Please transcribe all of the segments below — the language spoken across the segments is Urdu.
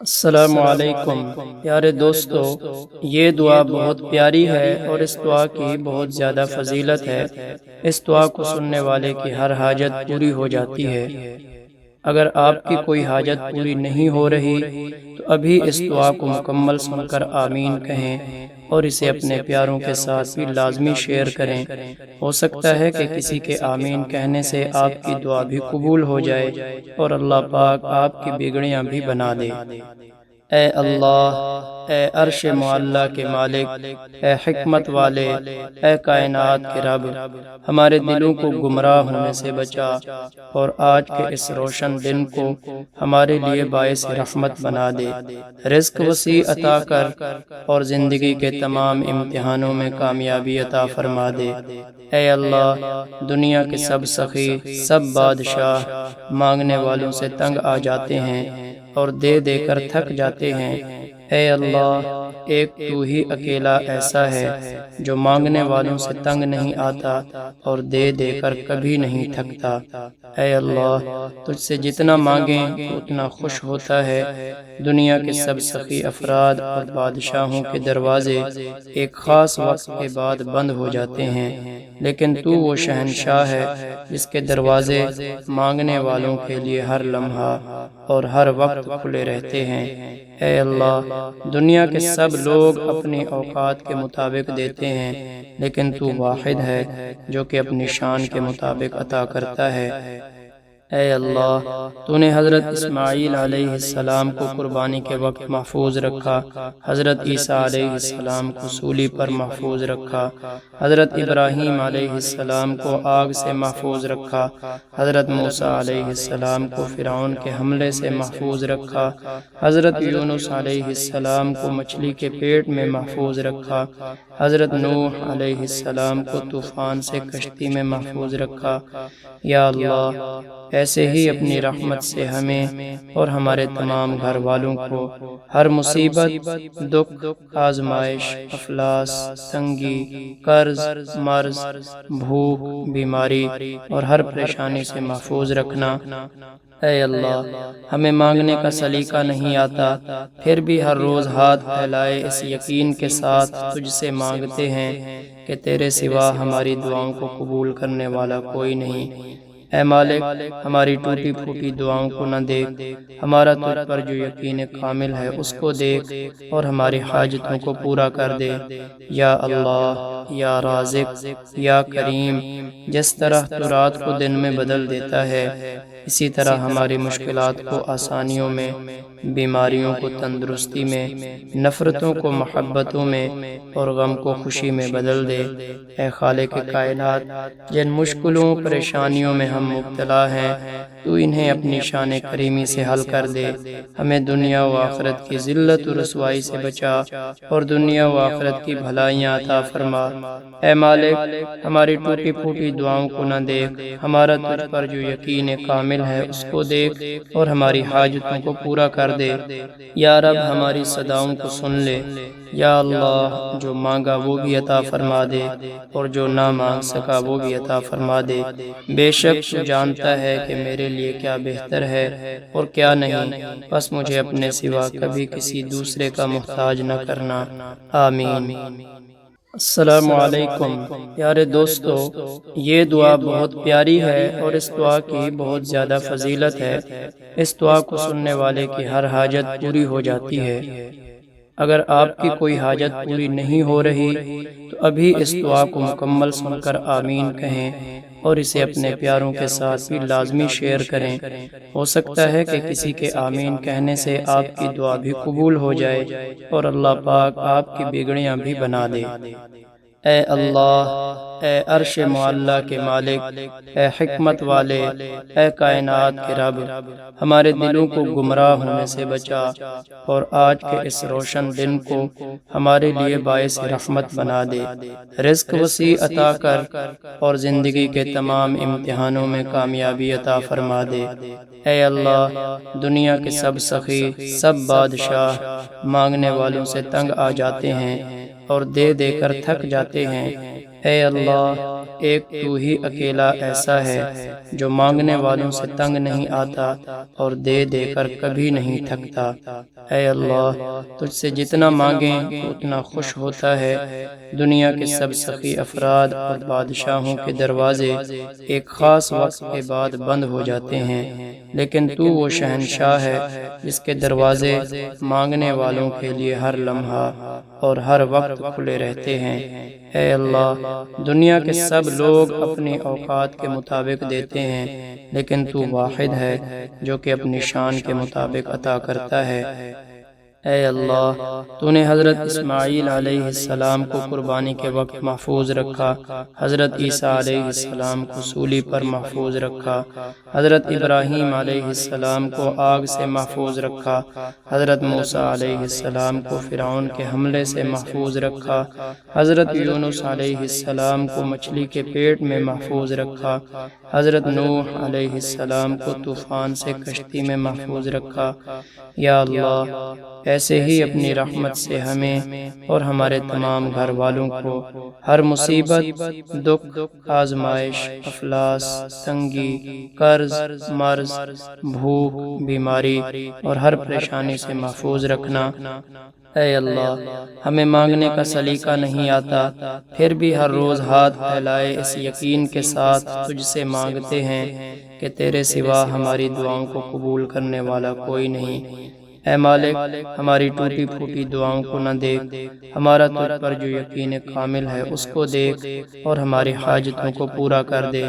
السلام علیکم پیارے دوستو، یہ دعا بہت پیاری ہے اور اس دعا کی بہت زیادہ فضیلت ہے۔ اس دعا کو سننے والے کی ہر حاجت پوری ہو جاتی ہے۔ اگر آپ کی کوئی حاجت پوری نہیں ہو رہی تو ابھی اس دعا کو مکمل سن کر آمین کہیں اور اسے اپنے پیاروں کے ساتھ بھی لازمی شیئر کریں۔ ہو سکتا ہے کہ کسی کے آمین کہنے سے آپ کی دعا بھی قبول ہو جائے اور اللہ پاک آپ کی بگڑیاں بھی بنا دے۔ اے اللہ، اے عرش معلیٰ کے مالک، اے حکمت والے، اے کائنات کے رب، ہمارے دلوں کو گمراہ ہونے سے بچا اور آج کے اس روشن دن کو ہمارے لیے باعث رحمت بنا دے۔ رزق وسیع عطا کر اور زندگی کے تمام امتحانوں میں کامیابی عطا فرما دے۔ اے اللہ، دنیا کے سب سخی، سب بادشاہ مانگنے والوں سے تنگ آ جاتے ہیں اور دے دے کر تھک جاتے ہیں۔ اے اللہ، ایک تو ہی اکیلا ایسا ہے جو مانگنے والوں سے تنگ نہیں آتا اور دے دے کر کبھی نہیں تھکتا۔ اے اللہ، تجھ سے جتنا مانگیں تو اتنا خوش ہوتا ہے۔ دنیا کے سب سخی افراد اور بادشاہوں کے دروازے ایک خاص وقت کے بعد بند ہو جاتے ہیں، لیکن تو وہ شہنشاہ ہے جس کے دروازے مانگنے والوں کے لیے ہر لمحہ اور ہر وقت کھلے رہتے ہیں۔ اے اللہ، دنیا کے سب لوگ اپنی اوقات کے مطابق دیتے ہیں، لیکن تو واحد ہے جو کہ اپنی شان کے مطابق عطا کرتا ہے۔ اے اللہ، تو نے حضرت اسماعیل علیہ السلام کو قربانی کے وقت محفوظ رکھا، حضرت عیسیٰ علیہ السلام کو سولی پر محفوظ رکھا، حضرت ابراہیم علیہ السلام کو آگ سے محفوظ رکھا، حضرت موسیٰ علیہ السلام کو فرعون کے حملے سے محفوظ رکھا، حضرت یونس علیہ السلام کو مچھلی کے پیٹ میں محفوظ رکھا، حضرت نوح علیہ السلام کو طوفان سے کشتی میں محفوظ رکھا۔ یا اللہ، ایسے ہی اپنی رحمت سے ہمیں اور ہمارے تمام گھر والوں کو ہر مصیبت، دکھ، آزمائش، افلاس، تنگی، قرض، مرض، بھوک، بیماری اور ہر پریشانی سے محفوظ رکھنا۔ اے اللہ، ہمیں مانگنے کا سلیقہ نہیں آتا، پھر بھی ہر روز ہاتھ پھیلائے اس یقین کے ساتھ تجھ سے مانگتے ہیں کہ تیرے سوا ہماری دعاؤں کو قبول کرنے والا کوئی نہیں۔ اے مالک، ہماری ٹوٹی پھوٹی دعاؤں کو نہ دیکھ، ہمارا تجھ پر جو یقین کامل ہے اس کو دیکھ اور ہماری حاجتوں کو پورا کر دے۔ یا اللہ، یا رازق، یا کریم، جس طرح تو رات کو دن میں بدل دیتا ہے، اسی طرح ہماری مشکلات کو آسانیوں میں، بیماریوں کو تندرستی میں، نفرتوں کو محبتوں میں اور غم کو خوشی میں بدل دے۔ اے خالق کائنات، جن مشکلوں پریشانیوں میں ہم مبتلا ہیں، تو انہیں اپنی شان کریمی سے حل کر دے۔ ہمیں دنیا و آخرت کی ذلت و رسوائی سے بچا اور دنیا و آخرت کی بھلائیاں عطا فرما۔ اے مالک، ہماری ٹوٹی پھوٹی دعاؤں کو نہ دیکھ، ہمارا تجھ پر جو یقین کامل ہے اس کو دیکھ اور ہماری حاجتوں کو پورا کر دے۔ یا رب، ہماری صداؤں کو سن لے۔ یا اللہ، جو مانگا وہ بھی عطا فرما دے اور جو نہ مانگ سکا وہ بھی عطا فرما دے۔ بے شک تو جانتا ہے کہ میرے لیے کیا بہتر ہے اور کیا نہیں، بس مجھے اپنے سوا کبھی کسی دوسرے کا محتاج نہ کرنا۔ آمین۔ السلام علیکم پیارے دوستو، یہ دعا بہت پیاری ہے اور اس دعا کی بہت زیادہ فضیلت ہے۔ اس دعا کو سننے والے کی ہر حاجت پوری ہو جاتی ہے۔ اگر آپ کی کوئی حاجت پوری نہیں ہو رہی تو ابھی اس دعا کو مکمل سن کر آمین کہیں اور اسے اپنے پیاروں کے ساتھ بھی لازمی شیئر کریں۔ ہو سکتا ہے کہ کسی کے آمین کہنے سے آپ کی دعا بھی قبول ہو جائے اور اللہ پاک آپ کی بگڑیاں بھی بنا دے۔ اے اللہ، اے عرش معلیٰ کے مالک، اے حکمت والے، اے کائنات کے رب، ہمارے دلوں کو گمراہ ہونے سے بچا اور آج کے اس روشن دن کو ہمارے لیے باعث رحمت بنا دے۔ رزق وسیع عطا کر اور زندگی کے تمام امتحانوں میں کامیابی عطا فرما دے۔ اے اللہ، دنیا کے سب سخی، سب بادشاہ مانگنے والوں سے تنگ آ جاتے ہیں اور دے دے کر تھک جاتے ہیں، اے اللہ، ایک تو ہی اکیلا ایسا ہے جو مانگنے والوں سے تنگ نہیں آتا اور دے دے کر کبھی نہیں تھکتا۔ اے اللہ، تجھ سے جتنا مانگیں تو اتنا خوش ہوتا ہے۔ دنیا کے سب سخی افراد اور بادشاہوں کے دروازے ایک خاص وقت کے بعد بند ہو جاتے ہیں، لیکن تو وہ شہنشاہ ہے جس کے دروازے مانگنے والوں کے لیے ہر لمحہ اور ہر وقت کھلے رہتے ہیں۔ اے اللہ، دنیا کے سب لوگ اپنی اوقات کے مطابق دیتے ہیں، لیکن تو واحد ہے جو کہ اپنی شان کے مطابق عطا کرتا ہے۔ اے اللہ، تو نے حضرت اسماعیل علیہ السلام کو قربانی کے وقت محفوظ رکھا، حضرت عیسیٰ علیہ السلام کو سولی پر محفوظ رکھا، حضرت ابراہیم علیہ السلام کو آگ سے محفوظ رکھا، حضرت موسیٰ علیہ السلام کو فرعون کے حملے سے محفوظ رکھا، حضرت یونس علیہ السلام کو مچھلی کے پیٹ میں محفوظ رکھا، حضرت نوح علیہ السلام کو طوفان سے کشتی میں محفوظ رکھا۔ یا اللہ، ایسے ہی اپنی رحمت سے ہمیں اور ہمارے تمام گھر والوں کو ہر مصیبت، دکھ، آزمائش، افلاس، تنگی، قرض، مرض، بھوک، بیماری اور ہر پریشانی سے محفوظ رکھنا۔ اے اللہ، ہمیں مانگنے کا سلیقہ نہیں آتا، پھر بھی ہر روز ہاتھ پھیلائے اس یقین کے ساتھ تجھ سے مانگتے ہیں کہ تیرے سوا ہماری دعاؤں کو قبول کرنے والا کوئی نہیں۔ اے مالک، ہماری ٹوٹی پھوٹی دعاؤں کو نہ دیکھ، ہمارا تجھ پر جو یقین کامل ہے اس کو دیکھ اور ہماری حاجتوں کو پورا کر دے۔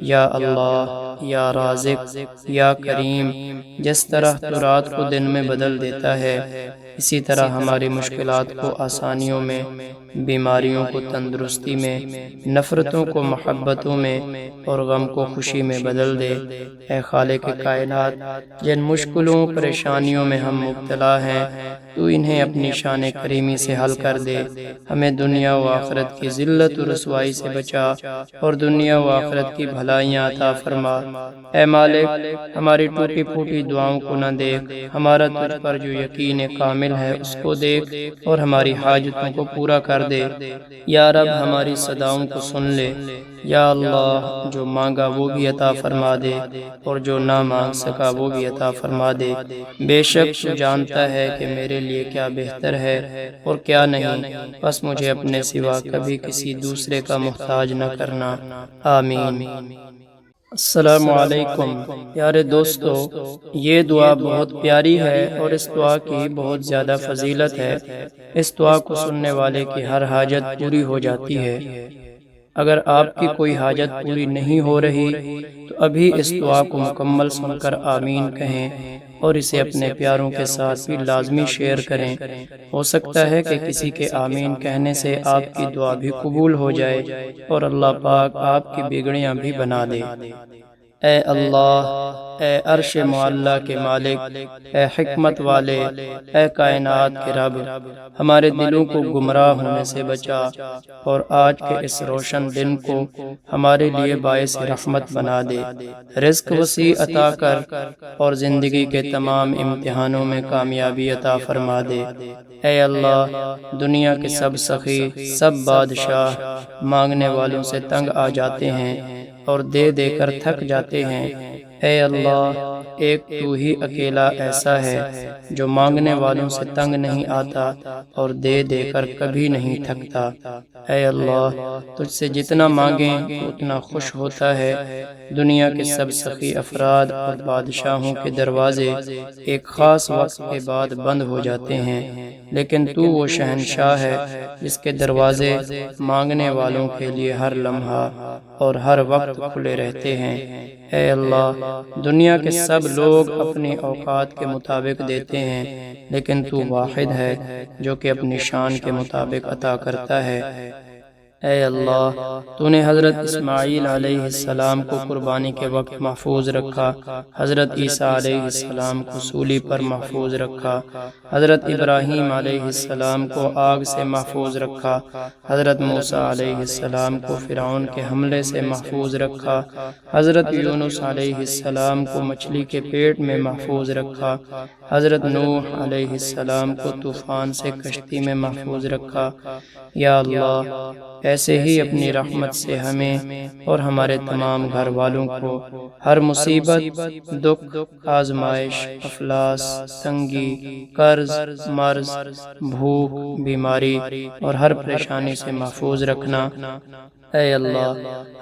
یا اللہ، یا رازق، یا کریم، جس طرح تو رات کو دن میں بدل دیتا ہے، اسی طرح ہماری مشکلات کو آسانیوں میں، بیماریوں کو تندرستی میں، نفرتوں کو محبتوں میں اور غم کو خوشی میں بدل دے۔ اے خالق کائنات، جن مشکلوں پریشانیوں میں ہم مبتلا ہیں، تو انہیں اپنی شان کریمی سے حل کر دے۔ ہمیں دنیا و آخرت کی ذلت و رسوائی سے بچا اور دنیا و آخرت کی بھلائیاں عطا فرما۔ اے مالک، ہماری ٹوٹی پھوٹی دعاؤں کو نہ دیکھ، ہمارا تجھ پر جو یقین کامل ہے اس کو دیکھ اور ہماری حاجتوں کو پورا کر دے۔ یا رب، ہماری صداؤں کو سن لے۔ یا اللہ، جو مانگا وہ بھی عطا فرما دے اور جو نہ مانگ سکا وہ بھی عطا فرما دے۔ بے شک تو جانتا ہے کہ میرے لیے کیا بہتر ہے اور کیا نہیں، بس مجھے اپنے سوا کبھی کسی دوسرے کا محتاج نہ کرنا۔ آمین۔ السلام علیکم پیارے دوستو، یہ دعا بہت پیاری ہے اور اس دعا کی بہت زیادہ فضیلت ہے۔ اس دعا کو سننے والے کی ہر حاجت پوری ہو جاتی ہے۔ اگر آپ کی کوئی حاجت پوری نہیں ہو رہی تو ابھی اس دعا کو مکمل سن کر آمین کہیں اور اسے اپنے پیاروں کے ساتھ بھی لازمی شیئر کریں۔ ہو سکتا ہے کہ کسی کے آمین کہنے سے آپ کی دعا بھی قبول ہو جائے اور اللہ پاک آپ کی بگڑیاں بھی بنا دے۔ اے اللہ، اے عرش معلیٰ کے مالک، اے حکمت والے، اے کائنات کے رب، ہمارے دلوں کو گمراہ ہونے سے بچا اور آج کے اس روشن دن کو ہمارے لیے باعث رحمت بنا دے۔ رزق وسیع عطا کر اور زندگی کے تمام امتحانوں میں کامیابی عطا فرما دے۔ اے اللہ، دنیا کے سب سخی، سب بادشاہ مانگنے والوں سے تنگ آ جاتے ہیں اور دے دے کر تھک جاتے ہیں۔ اے اللہ، ایک تو ہی اکیلا ایسا ہے جو مانگنے والوں سے تنگ نہیں آتا اور دے دے کر کبھی نہیں تھکتا۔ اے اللہ، تجھ سے جتنا مانگیں تو اتنا خوش ہوتا ہے۔ دنیا کے سب سخی افراد اور بادشاہوں کے دروازے ایک خاص وقت کے بعد بند ہو جاتے ہیں، لیکن تو وہ شہنشاہ ہے جس کے دروازے مانگنے والوں کے لیے ہر لمحہ اور ہر وقت کھلے رہتے ہیں۔ اے اللہ، دنیا کے سب لوگ اپنی اوقات کے مطابق دیتے ہیں، لیکن تو واحد ہے جو کہ اپنی شان کے مطابق عطا کرتا ہے۔ اے اللہ، تو نے حضرت اسماعیل علیہ السلام کو قربانی کے وقت محفوظ رکھا، حضرت عیسیٰ علیہ السلام کو سولی پر محفوظ رکھا، حضرت ابراہیم علیہ السلام کو آگ سے محفوظ رکھا، حضرت موسیٰ علیہ السلام کو فرعون کے حملے سے محفوظ رکھا، حضرت یونس علیہ السلام کو مچھلی کے پیٹ میں محفوظ رکھا، حضرت نوح علیہ السلام کو طوفان سے کشتی میں محفوظ رکھا۔ یا اللہ، ایسے ہی اپنی رحمت سے ہمیں اور ہمارے تمام گھر والوں کو ہر مصیبت، دکھ، آزمائش، افلاس، تنگی، قرض، مرض، بھوک، بیماری اور ہر پریشانی سے محفوظ رکھنا۔ اے اللہ،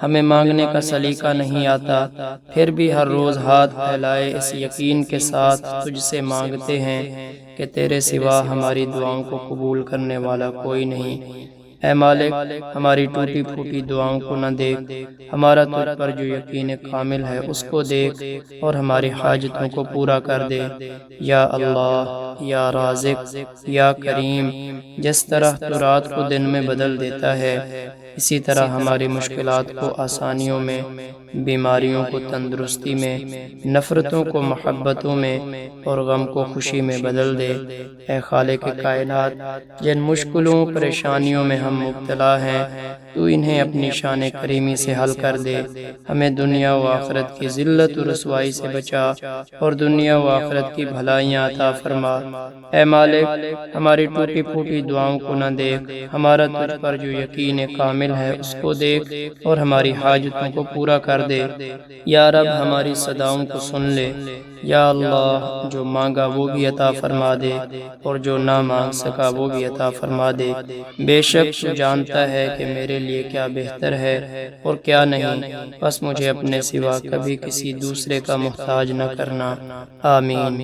ہمیں مانگنے کا سلیقہ نہیں آتا، پھر بھی ہر روز ہاتھ پھیلائے اس یقین کے ساتھ تجھ سے مانگتے ہیں کہ تیرے سوا ہماری دعاؤں کو قبول کرنے والا کوئی نہیں۔ اے مالک، ہماری ٹوٹی پھوٹی دعاؤں کو نہ دیکھ، ہمارا تجھ پر جو یقین کامل ہے اس کو دیکھ اور ہماری حاجتوں کو پورا کر دے۔ یا اللہ، یا رازق، یا کریم، جس طرح تو رات کو دن میں بدل دیتا ہے، اسی طرح ہماری مشکلات کو آسانیوں میں، بیماریوں کو تندرستی میں، نفرتوں کو محبتوں میں اور غم کو خوشی میں بدل دے۔ اے خالق کائنات، جن مشکلوں، پریشانیوں میں ہم مبتلا ہیں، تو انہیں اپنی شان کریمی سے حل کر دے۔ ہمیں دنیا و آخرت کی ذلت و رسوائی سے بچا اور دنیا و آخرت کی بھلائیاں عطا فرما۔ اے مالک، ہماری ٹوٹی پھوٹی دعاؤں کو نہ دیکھ، ہمارا تجھ پر جو یقین کامل ہے اس کو دیکھ اور ہماری حاجتوں کو پورا کر دے۔ یا رب، ہماری صداؤں کو سن لے۔ یا اللہ، جو مانگا وہ بھی عطا فرما دے اور جو نہ مانگ سکا وہ بھی عطا فرما دے۔ بے شک تو جانتا ہے کہ میرے لیے کیا بہتر ہے اور کیا نہیں، بس مجھے اپنے سوا کبھی کسی دوسرے کا محتاج نہ کرنا۔ آمین۔